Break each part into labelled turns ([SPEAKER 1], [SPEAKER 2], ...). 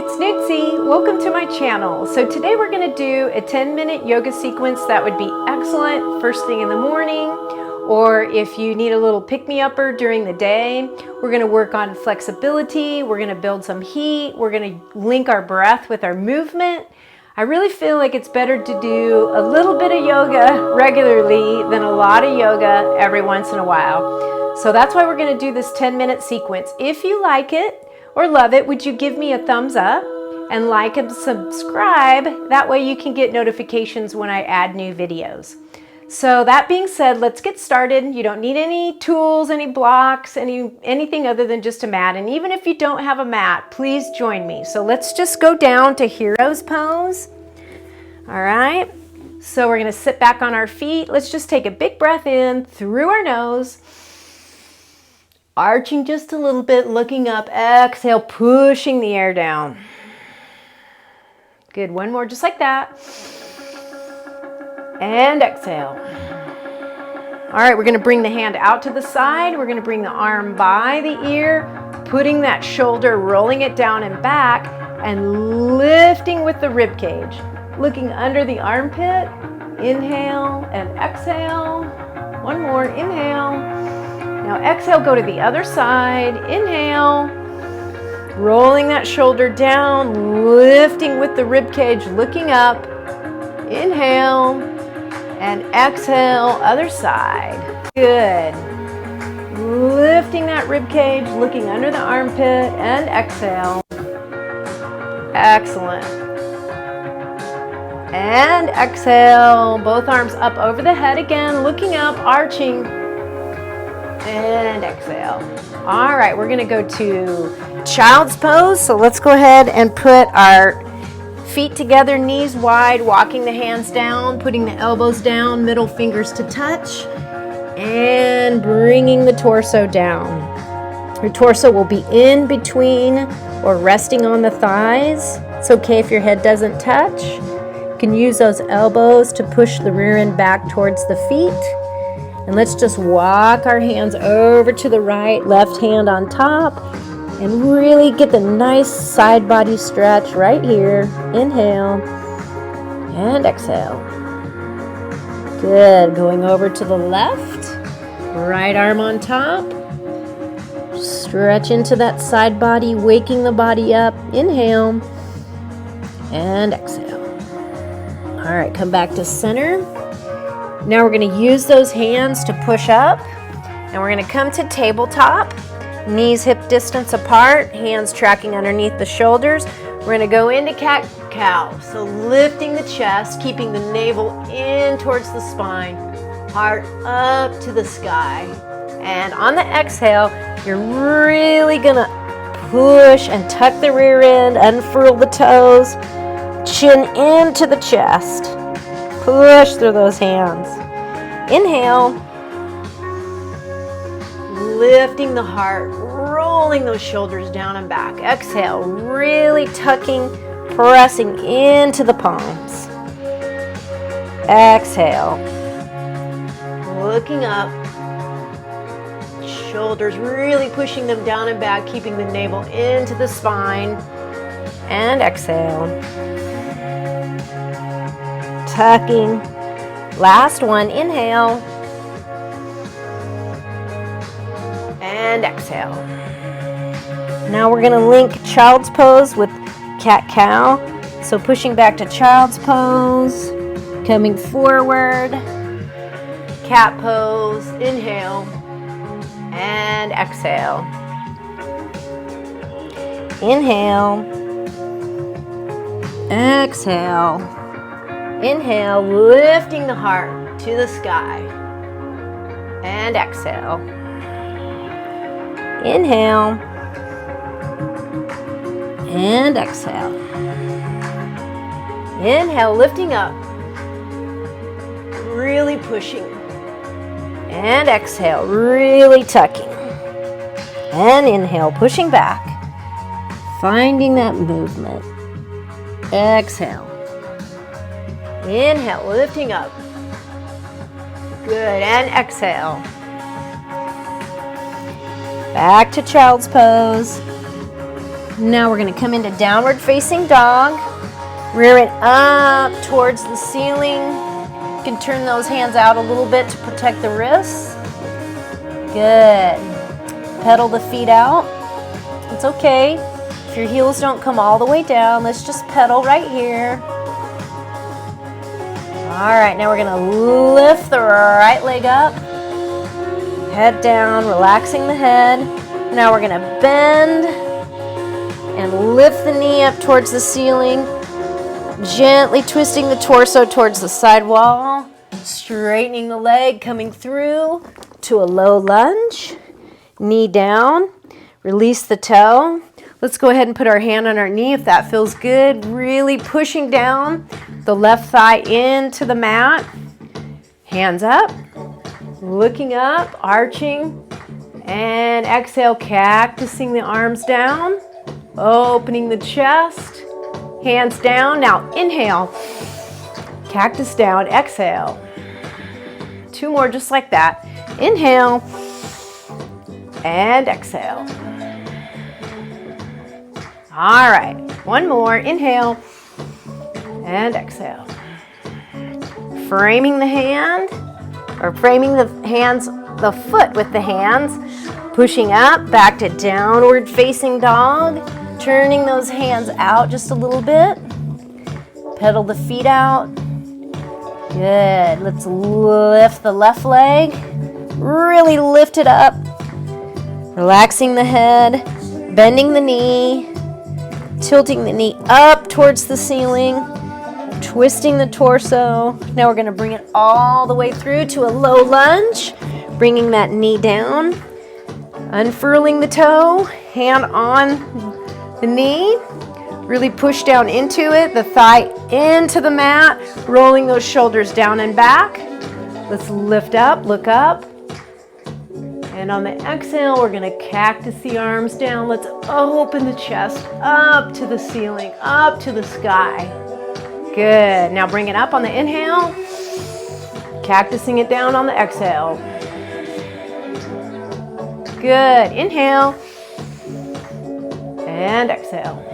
[SPEAKER 1] it's Nootsie. Welcome to my channel. So today we're going to do a 10-minute yoga sequence that would be excellent first thing in the morning, or if you need a little pick-me-upper during the day. We're going to work on flexibility. We're going to build some heat. We're going to link our breath with our movement. I really feel like it's better to do a little bit of yoga regularly than a lot of yoga every once in a while. So that's why we're going to do this 10-minute sequence. If you like it or love it, would you give me a thumbs up and like and subscribe? That way you can get notifications when I add new videos. So that being said, let's get started. You don't need any tools, any blocks, anything other than just a mat. And even if you don't have a mat, please join me. So let's just go down to hero's pose. All right. So we're going to sit back on our feet. Let's just take a big breath in through our nose. Arching just a little bit, looking up. Exhale, pushing the air down. Good. One more, just like that. And exhale. All right, we're going to bring the hand out to the side. We're going to bring the arm by the ear, putting that shoulder, rolling it down and back, and lifting with the rib cage. Looking under the armpit. Inhale and exhale. One more. Inhale. Now exhale, go to the other side. Inhale. Rolling that shoulder down, lifting with the rib cage, looking up. Inhale. And exhale, other side. Good. Lifting that rib cage, looking under the armpit, and exhale. Excellent. And exhale. Both arms up over the head again, looking up, arching. And exhale. All right, we're going to go to child's pose. So let's go ahead and put our feet together, knees wide, walking the hands down, putting the elbows down, middle fingers to touch, and bringing the torso down. Your torso will be in between or resting on the thighs. It's okay if your head doesn't touch. You can use those elbows to push the rear end back towards the feet. And let's just walk our hands over to the right, left hand on top. And really get the nice side body stretch right here. Inhale and exhale. Good. Going over to the left. Right arm on top. Stretch into that side body, waking the body up. Inhale and exhale. All right, come back to center. Now we're going to use those hands to push up. And we're going to come to tabletop. Knees hip distance apart, hands tracking underneath the shoulders. We're going to go into cat-cow. So lifting the chest, keeping the navel in towards the spine, heart up to the sky. And on the exhale, you're really going to push and tuck the rear end, unfurl the toes, chin into the chest. Push through those hands. Inhale. Lifting the heart, rolling those shoulders down and back. Exhale, really tucking, pressing into the palms. Exhale. Looking up. Shoulders really pushing them down and back, keeping the navel into the spine. And exhale. Tucking. Last one, inhale. And exhale. Now we're going to link child's pose with cat-cow. So pushing back to child's pose, coming forward, cat pose, inhale, and exhale. Inhale, exhale. Inhale, lifting the heart to the sky, and exhale. Inhale and exhale. Inhale, lifting up, really pushing. And exhale, really tucking. And inhale, pushing back, finding that movement. Exhale. Inhale, lifting up. Good, and exhale. Back to child's pose. Now we're going to come into downward facing dog. Rear it up towards the ceiling. You can turn those hands out a little bit to protect the wrists. Good. Pedal the feet out. It's okay if your heels don't come all the way down. Let's just pedal right here. All right, now we're going to lift the right leg up. Head down, relaxing the head. Now we're going to bend and lift the knee up towards the ceiling. Gently twisting the torso towards the side wall. Straightening the leg, coming through to a low lunge. Knee down. Release the toe. Let's go ahead and put our hand on our knee if that feels good. Really pushing down the left thigh into the mat. Hands up. Looking up, arching. And exhale, cactusing the arms down. Opening the chest. Hands down. Now inhale. Cactus down. Exhale. 2 more just like that. Inhale. And exhale. All right, 1 more. Inhale and exhale. Framing the hand, or framing the hands, the foot with the hands. Pushing up, back to downward facing dog. Turning those hands out just a little bit. Pedal the feet out. Good. Let's lift the left leg. Really lift it up. Relaxing the head. Bending the knee. Tilting the knee up towards the ceiling, twisting the torso. Now we're going to bring it all the way through to a low lunge, bringing that knee down, unfurling the toe, hand on the knee, really push down into it, the thigh into the mat, rolling those shoulders down and back. Let's lift up, look up. And on the exhale, we're going to cactus the arms down. Let's open the chest up to the ceiling, up to the sky. Good. Now bring it up on the inhale. Cactusing it down on the exhale. Good. Inhale. And exhale.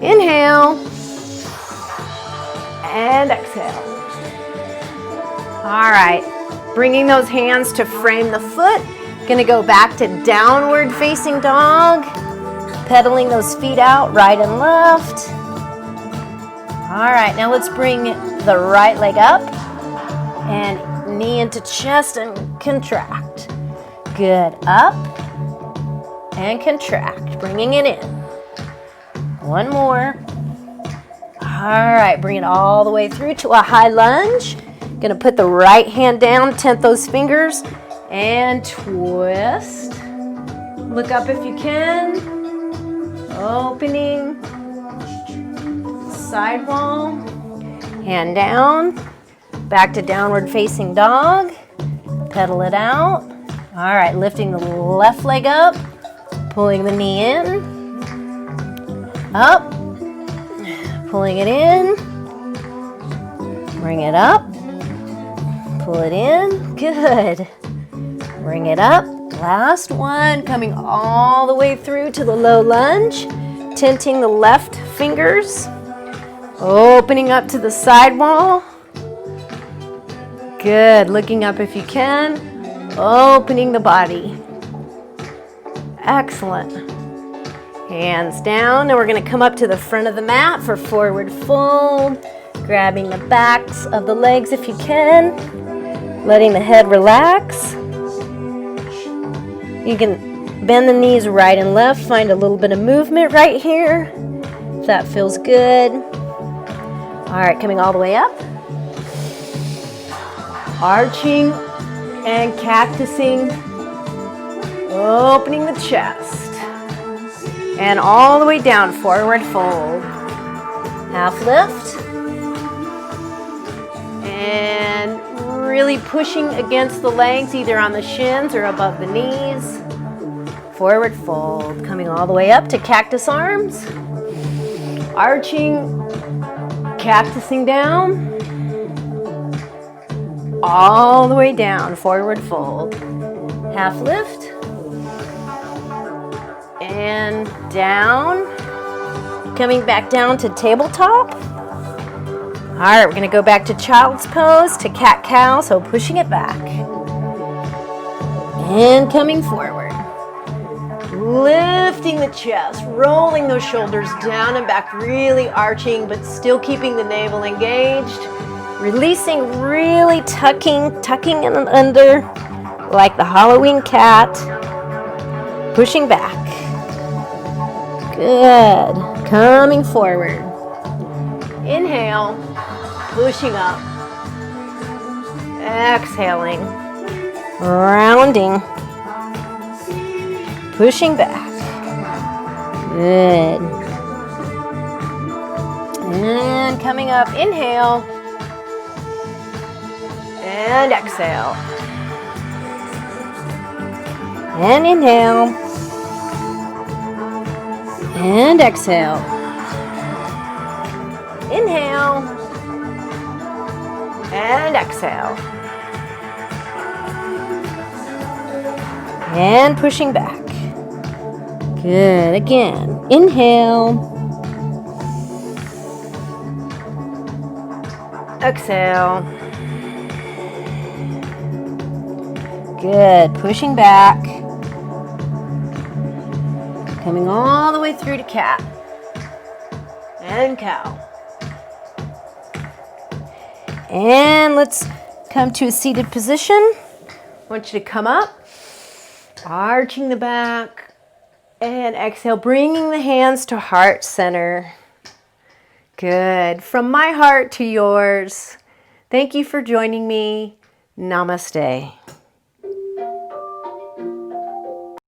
[SPEAKER 1] Inhale. And exhale. All right. Bringing those hands to frame the foot. Gonna go back to downward facing dog. Pedaling those feet out, right and left. All right, now let's bring the right leg up and knee into chest and contract. Good, up and contract, bringing it in. 1 more. All right, bring it all the way through to a high lunge. Gonna put the right hand down, tent those fingers, and twist. Look up if you can. Opening. Side wall. Hand down. Back to downward facing dog. Pedal it out. All right, lifting the left leg up. Pulling the knee in. Up. Pulling it in. Bring it up. Pull it in. Good. Bring it up. Last one. Coming all the way through to the low lunge. Tenting the left fingers. Opening up to the side wall. Good. Looking up if you can. Opening the body. Excellent. Hands down. Now we're going to come up to the front of the mat for forward fold. Grabbing the backs of the legs if you can. Letting the head relax. You can bend the knees right and left. Find a little bit of movement right here, if that feels good. All right, coming all the way up. Arching and cactusing. Opening the chest. And all the way down, forward fold. Half lift. And really pushing against the legs, either on the shins or above the knees. Forward fold, coming all the way up to cactus arms. Arching, cactusing down. All the way down, forward fold. Half lift. and down. Coming back down to tabletop. All right, we're gonna go back to child's pose to cat-cow, so pushing it back. And coming forward. Lifting the chest, rolling those shoulders down and back, really arching, but still keeping the navel engaged. Releasing, really tucking in and under, like the Halloween cat. Pushing back. Good. Coming forward. Inhale, pushing up. Exhaling. Rounding. Pushing back. Good. And coming up, inhale. And exhale. And inhale. And exhale. Inhale. And exhale. And pushing back. Good. Again. Inhale. Exhale. Good. Pushing back. Coming all the way through to cat. And cow. And let's come to a seated position. I want you to come up, arching the back, and exhale, bringing the hands to heart center. Good. From my heart to yours, thank you for joining me. Namaste.